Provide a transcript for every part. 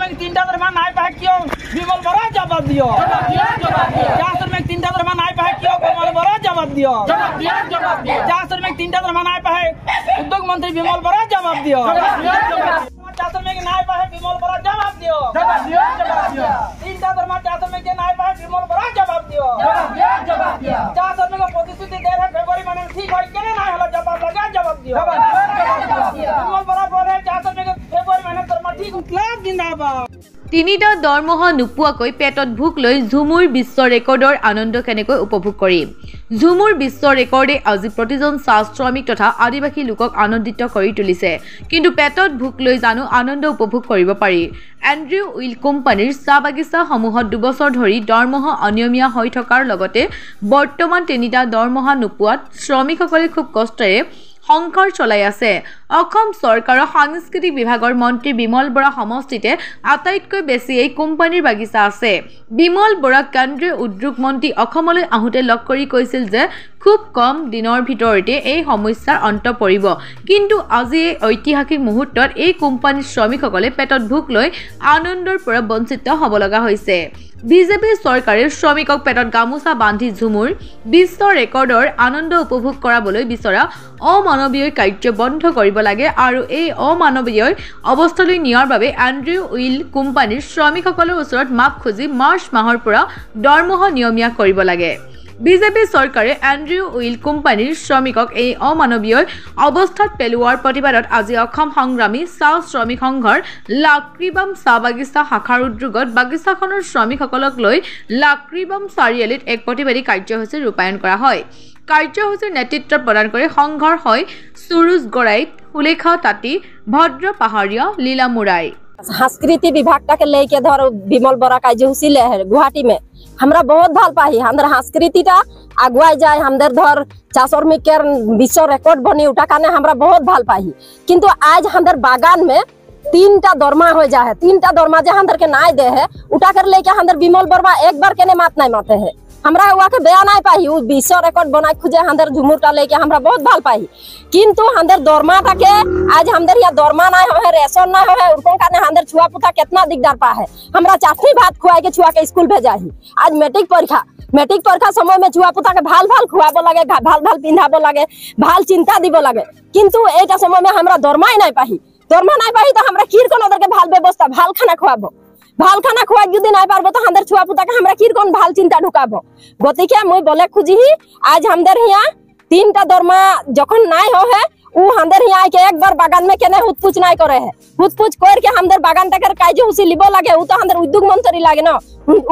में 3टा दरमा नाय पाए क्यों विमल बरा जवाब दियो 400 में 3टा दरमा नाय पाए क्यों विमल बरा जवाब दियो 400 में 3टा दरमा नाय पाए उद्योग मंत्री विमल बरा जवाब दियो 400 में नाय पाए विमल बरा जवाब दियो 3टा दरमा 400 में के नाय पाए विमल बरा जवाब दियो 400 में को प्रतिश्रुति दे रहे फेब्रुआरी महीने ठीक होई केने नाय हला जवाब लगा जवाब दियो विमल बरा बोले 400 में फेब्रुआरी महीने दरमा ठीक क्लास जिंदाबाद। তিনিটা দৰমহা নোপোৱাকৈ পেটত ভোক লৈ ঝুমুৰ বিশ্ব ৰেকৰ্ডৰ আনন্দ কেনেকৈ উপভোগ কৰিম। ঝুমুৰ বিশ্ব ৰেকৰ্ডে আজি প্ৰতিজন চাহ শ্ৰমিক তথা আদিবাসী লোকক আনন্দিত কৰি তুলিছে। কিন্তু পেটত ভোক লৈ জানো আনন্দ উপভোগ কৰিব পাৰি। এন্ড্ৰিউ উইল কোম্পানীৰ চাহ বাগিচাসমূহত 2 বছৰ ধৰি দৰমহা অনিয়মীয়া হৈ থকাৰ লগতে বৰ্তমান তিনিটা দৰমহা নোপোৱাত শ্ৰমিকসকলে খুব কষ্টেৰে সংঘাৰ চলাই আছে। অসম চৰকাৰৰ সাংস্কৃতিক বিভাগৰ মন্ত্ৰী বিমল বৰা সমষ্টিতে আটাইতকৈ বেছি এই কোম্পানীৰ বাগিচা আছে। বিমল বৰা কেন্দ্ৰীয় উদ্যোগ মন্ত্ৰী অসমলৈ আহোঁতে লগ কৰি কৈছিল যে খুব কম দিনৰ ভিতৰতে এই সমস্যাৰ অন্ত পৰিব। কিন্তু আজি এই ঐতিহাসিক মুহূৰ্তত এই কোম্পানীৰ শ্ৰমিকসকলে পেটত ভোক লৈ আনন্দৰ পৰা বঞ্চিত হ'ব লগা হৈছে। বিজেপি চৰকাৰে শ্ৰমিকক পেটত গামোচা বান্ধি ঝুমুৰ বিশ্ব ৰেকৰ্ডৰ আনন্দ উপভোগ কৰাবলৈ বিচৰা অমানৱীয় কাৰ্য বন্ধ কৰিব লাগে আৰু এই অমানৱীয় অৱস্থালৈ নিয়াৰ বাবে এন্ড্ৰিউ উইল কোম্পানীৰ শ্ৰমিকসকলৰ ওচৰত মাপ খুজি মাৰ্চ মাহৰ পৰা দৰমহা নিয়মীয়া কৰিব লাগে। বিজেপি চৰকাৰে এন্ড্ৰিউ উইল কোম্পানীৰ শ্ৰমিকক এই অমানৱীয় অৱস্থাত পেলোৱাৰ প্ৰতিবাদত আজি অসম সংগ্ৰামী চাহ শ্ৰমিক সংঘৰ লাক্ৰিবাম চাহ বাগিচা শাখাৰ উদ্যোগত বাগিচাখনৰ শ্ৰমিকসকলক লৈ লাক্ৰিবাম চাৰিআলিত এক প্ৰতিবাদী কাৰ্যসূচী ৰূপায়ণ কৰা হয়। কাৰ্যসূচীৰ নেতৃত্ব প্ৰদান কৰি সংঘৰ হয় সুৰুজ গৰাই, সুলেখা তাঁতী, ভদ্ৰ পাহাৰীয়া, লীলা মুৰাই। संस्कृति विभाग के लेके धर विमल बरा कार्यसूची ले है गुवाहाटी में हमरा बहुत भल पाही हमर संस्कृति आगुआई जाए हमर धर 400 मीटर विश्व रेकॉर्ड बनी उठा काने हमरा बहुत भल पाही। किंतु आज हमर बागान में 3टा दरमा हो जाए 3टा दरमा जे हमर के नाय दे है उठा कर लेके हमर विमल बरवा एक बार केने मात नहीं माते है हमरा हुआ के बयान नहीं पाही विश्व रेकॉर्ड बनाए खुजे हमर झुमुरटा लेके हमरा बहुत भल पाही। किंतु हमर दरमा के आज हमर या दरमा नहीं हो है रेशन नहीं हो है उनको काने हमर छुआ पुता कितना दिगदार पा है हमरा चाटनी भात खुआए के छुआ के स्कूल भेजाही। आज मैट्रिक परीक्षा समय में छुआ पुता के भाल भाल खुआबो लगे भाल भाल पिंधाबो लगे भाल चिंता दिबो लगे। किंतु एटा समय में हमरा दरमा ही नहीं पाही तो हमरा कीर कोन ओदर के भाल व्यवस्था भाल खाना खुआबो भाल खाना खुआ यदि नहीं पारबो तो हमर छुआ पुता के हमरा कीर कोन भाल चिंता ढुकाबो। गतिके मुई बोले खुजी आज हमर हिया 3टा दरमा जखन नहीं हो है उ हमर हिया के एक बार बागान में केने हुतपुछ नहीं करे है हुतपुछ कर के हमर बागान तकर कार्यसूची लिबो लागे उ तो हमर उद्योग मंत्री लागे न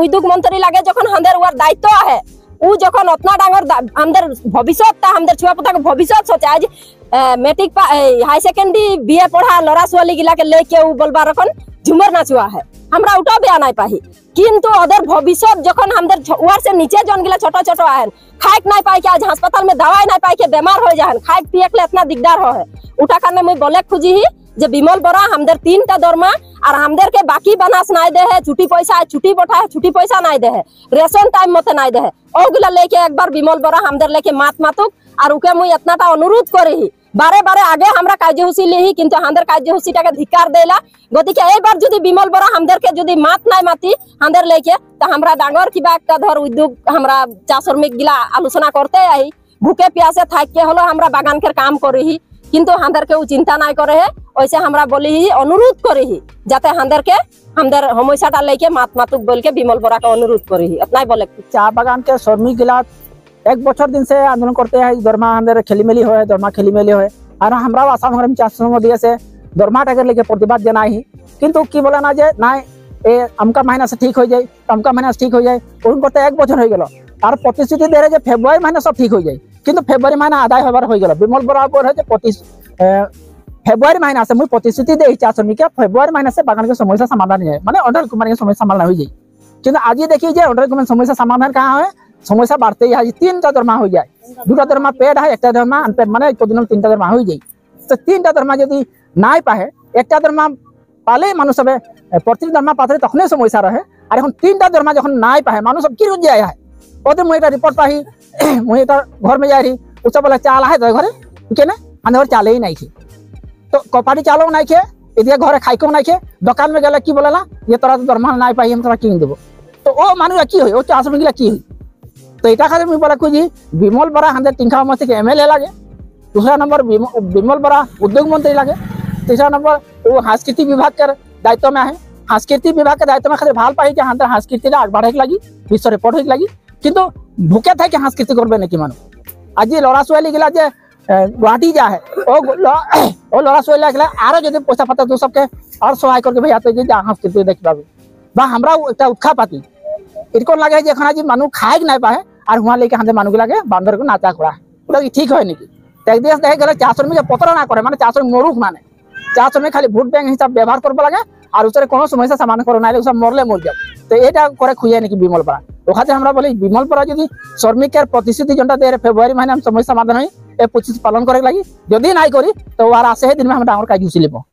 उद्योग मंत्री लागे जखन हमर वर दायित्व है उ जखन उतना डांगर हमर भविष्य हमर छुआ पुता के भविष्य सोचे आज मैट्रिक हाई सेकेंडरी बीए पढ़ा लड़ा छुआली गिला के लेके उ बोलबा रखन झुमर नाचुआ है हमरा उठा बया नहीं पाही। किंतु अदर भविष्य जखन हमर वर से नीचे जन गिला छोटा छोटा है खाए नहीं पाए के आज अस्पताल में दवाई नहीं पाए के बीमार हो जाए खाए पिए के इतना दिगदार हो है उठा करने मुई बोले खुजी ही जे विमल बरा हमर 3टा दरमा और हमर के बाकी बनास नहीं दे है छुट्टी पैसा नहीं दे है रेशन टाइम मते नहीं दे है ओगुला लेके एक बार विमल बरा हमर लेके मात मातुक और उके मुई इतनाटा अनुरोध करे ही बारे बारे आगे हमरा कार्यसूची लेही किंतु हमर कार्यसूचीटा के धिक्कार देला। गतिके एक बार जदि विमल बरा हमर के जदि मात नहीं माती हमर लेके तो हमरा डांगर की बाग का धर उद्योग हमरा 400 में गिला आलोचना करते आई भूखे प्यासे थाक के हलो हमरा बागान के काम करे ही किंतु हमर के चिंता नहीं करे है वैसे हमरा बोली ही अनुरोध करे ही जाते हमर के हमर समस्याटा लेके मात मातुक बोल के विमल बरा का अनुरोध करे ही इतना बोले। चाह बागान के श्रमिक गिला 1 बছর दिन से आंदोलन करते हैं दरमा हमर खेलीमेली हो दरमा खेलीमेली हो और हमरा आसाम में 400 दिए से दरमा टाके लेके प्रतिवाद देना ही किंतु की बोला ना जे ना ए अमका महीना से ठीक हो जाए अमका महीना से ठीक हो जाए उनको तो 1 बছর हो गलो और प्रतिश्रुति दे रहे जे फेब्रुआरी महीना सब ठीक हो जाए किंतु फेब्रुआरी महीना आदाय होबार हो गलो विमल बराबर है फेब्रुआरी महीना से मुझे प्रतिश्रुति दे 400 के फेब्रुआरी महीना से बागान के समस्या समाधान है माने अंडर कुमार के समस्या समाधान हो जाए किंतु आज ये देखिए अंडर कुमार समस्या समाधान कहाँ है समस्या बढ़ते ही 3टा दरमा हो जाए 2टा दरमा पेड है 1टा दरमा अनपेड माने 3टा दरमा हो जाए तो 3टा दरमा यदि नाई पाए 1टा दरमा पाले मानुष सब प्रति दरमा पाथरे तखने समस्या रहे और এখন 3टा दरमा जखन नाई पाए मानुष सब की रुज जाए है ओदे मुई रिपोर्ट पाही मुई घर में जा रही उस बोले चाल है तो घरे केने अंदर चाले ही नहीं खे तो कपाटी चालो नहीं खे এদিকে ঘরে খাইকেও নাই খেয়ে দোকান में গেলে কি বলে না যে তোরা তো দরমা নাই পাই আমি তোরা কিনে দেবো তো ও মানুষ কি হয় ও চাষ শ্রমিকরা কি হয় তো এটা খালি আমি বলা খুঁজি বিমল বরা আমাদের তিনখা আমার থেকে MLA লাগে दूसरा नंबर विमल बरा उद्योग मंत्री लगे तीसरा नंबर वो सांस्कृतिक विभाग के दायित्व में है सांस्कृतिक विभाग के दायित्व में खाली ভাল पाई कि हां सांस्कृतिक आग बढ़े लगी विश्व रिपोर्ट हो लगी किंतु भूखे थे कि सांस्कृतिक करबे नहीं कि मानो आज लड़ा छुआली गला जे गुवाहाटी जा है ओ लड़ा छुआली गला आरो जदि पैसा पता तो सबके और सहाय करके भैया तो जे सांस्कृतिक देख पाबे बा हमरा एकटा उत्खा पाती इनको लगे जे एखन आज मानु खाए नहीं पाए और हुआ लेके हां मानु लगे बांदर को नाचा खोड़ा पूरा ठीक है नहीं एक देश देखे गले चार श्रमिक पत्र ना करे माने चार श्रमिक मरुख माने चार श्रमिक खाली भोट बैंक हिसाब व्यवहार करबे लगे और उसरे कोनो समस्या समाधान करो नाइले सब मरले मर जाओ तो एटा करे खुइया नहीं कि विमल बरा ओखाते हमरा बोले विमल बरा यदि श्रमिक के प्रतिश्रुति जनता दे फेब्रुआरी महीना में समस्या समाधान होई ए 25 पालन करे लगी यदि नाही करी तो वार आसे दिन में हम डांगर काज उसिलेबो।